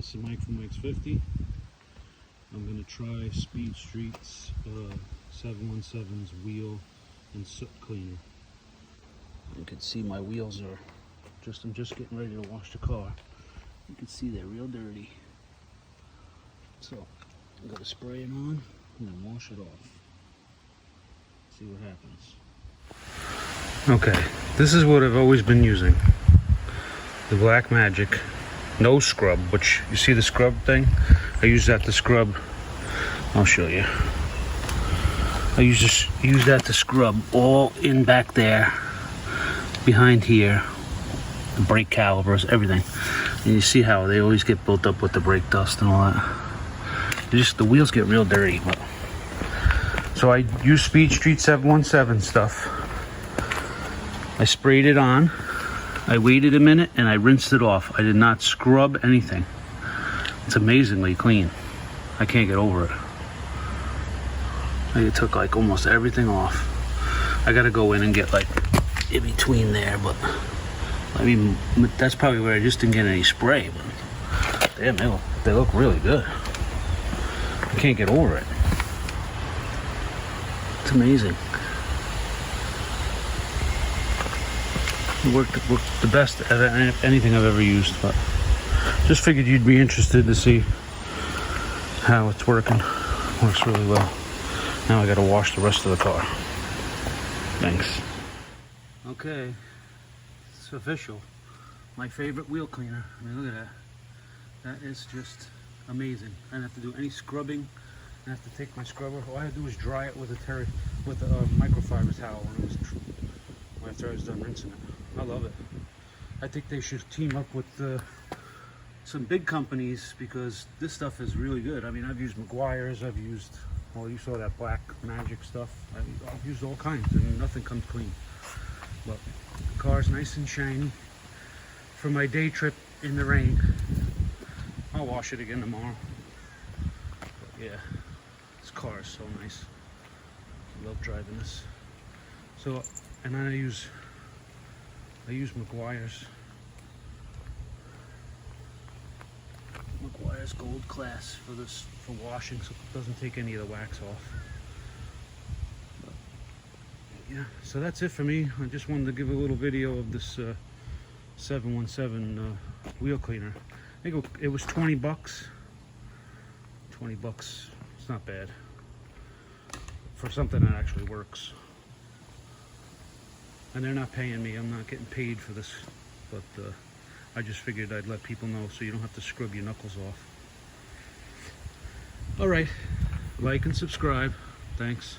guys, Mike from Mike's 50. I'm going to try Speed Street's 717's wheel and soot cleaner. You can see my wheels are I'm just getting ready to wash the car. You can see they're real dirty. So I'm going to spray it on and then wash it off. See what happens. Okay, this is what I've always been using. The Black Magic. No scrub, which you see the scrub thing? I use that to scrub. I'll show you. I use that to scrub all in back there, behind here, the brake calipers, everything. And you see how they always get built up with the brake dust and all that. The wheels get real dirty. But so I use Speed Street 717 stuff. I sprayed it on. I waited a minute and I rinsed it off. I did not scrub anything. It's amazingly clean. I can't get over it. It took like almost everything off. I gotta go in and get like in between there, but I mean, that's probably where I just didn't get any spray. But damn, they look really good. I can't get over it. It's amazing. It worked the best of anything I've ever used, but just figured you'd be interested to see how it's working. Works really well. Now I gotta wash the rest of the car. Thanks. Okay, it's official. My favorite wheel cleaner. I mean, look at that. That is just amazing. I don't have to do any scrubbing. I have to take my scrubber. All I have to do is dry it with a microfiber towel after I was done rinsing it. I love it. I think they should team up with some big companies because this stuff is really good. I mean, I've used Meguiar's, I've used, well, you saw that Black Magic stuff. I've used all kinds and nothing comes clean. But the car's nice and shiny. For my day trip in the rain, I'll wash it again tomorrow. But yeah, this car is so nice. I love driving this. So, and then I use Meguiar's Gold Class for washing, so it doesn't take any of the wax off. But, yeah, so that's it for me. I just wanted to give a little video of this 717 wheel cleaner. I think it was 20 bucks. 20 bucks. It's not bad for something that actually works. And they're not paying me. I'm not getting paid for this, but I just figured I'd let people know so you don't have to scrub your knuckles off. All right, like and subscribe. Thanks.